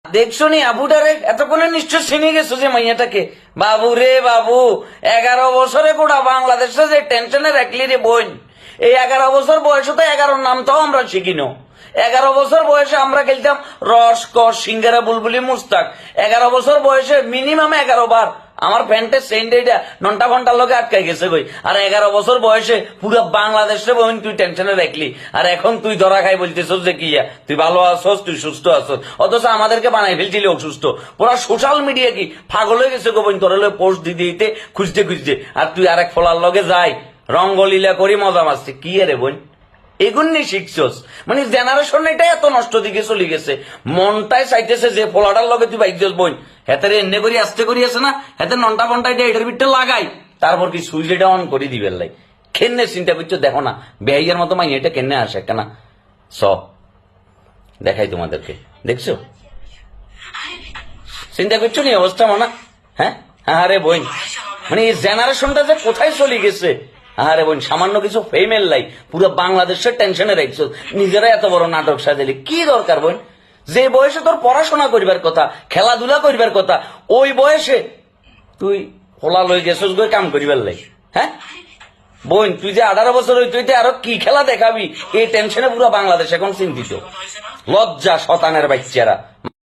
দেখছো নি আবুটারে এতক্ষণে নিশ্চয় চিনে গেছো যে মাইয়াটাকে। বাবু রে বাবু, 11 বছরে গোটা বাংলাদেশে যে টেনশনে রাখলি রে বোন। এই 11 বছর বয়সে তো 11 নামটাও আমরা শিখিনো। 11 বছর বয়সে আমরা খেলতাম রস কস সিঙ্গারা বুলবুলি মুস্তাক। 11 বছর বয়সে মিনিমাম 11 বার আমার প্যান্টের সেন্ট এইটা ঘন্টা ঘন্টার লোকে আটকাই গেছে কই। আর 11 বছর বয়সে পুরো বাংলাদেশে বোন তুই টেনশনে রাখলি, আর এখন তুই ধরা খাই বলতেছস যে কি তুই ভালো আছস, তুই সুস্থ আছস, অথচ আমাদেরকে বানাই ফেলছিলি অসুস্থ। পুরা সোশ্যাল মিডিয়া কি পাগল হয়ে গেছে গো বোন, তোর পোস্ট দিতে দিতে খুঁজতে খুঁজতে। আর তুই আরেক ফলার লগে যাই রঙ্গলীলা করি মজা মারছি কি রে বোন, এগুন্নি শিখছস। মানে জেনারেশন এটা এত নষ্ট দিকে চলে গেছে। মনটাই চাইতেছে যে ফলাটার লগে তুই বাইক বোন হেতের এনে করি আসতে করি আছে না, হেতে নন্টা ফন্টাই এটার ভিতরে লাগাই, তারপর কি সুইচ এটা অন করি দিবেন লাই। কেনে চিন্তা করছো দেখো না, বেহাইয়ার মতো মাই এটা কেনে আসে কেনা সব দেখাই তোমাদেরকে, দেখছো চিন্তা করছো নি অবস্থা মনে। হ্যাঁ আরে বোন, মানে এই জেনারেশনটা যে কোথায় চলে গেছে। আরে বোন, সামান্য কিছু ফেমেল লাই পুরো বাংলাদেশের টেনশনে রাখছো, নিজেরা এত বড় নাটক সাজালি কি দরকার বোন? যে বয়সে তোর পড়াশোনা করিবার কথা, খেলাধুলা করিবার কথা, ওই বয়সে তুই খোলা লই গেছস গই কাম করিবার লাই। হ্যাঁ বোন, তুই যে 18 বছর হই, তুই আরো কি খেলা দেখাবি? এই টেনশনে পুরো বাংলাদেশ এখন চিন্তিত। লজ্জা শতানের বাচ্চারা।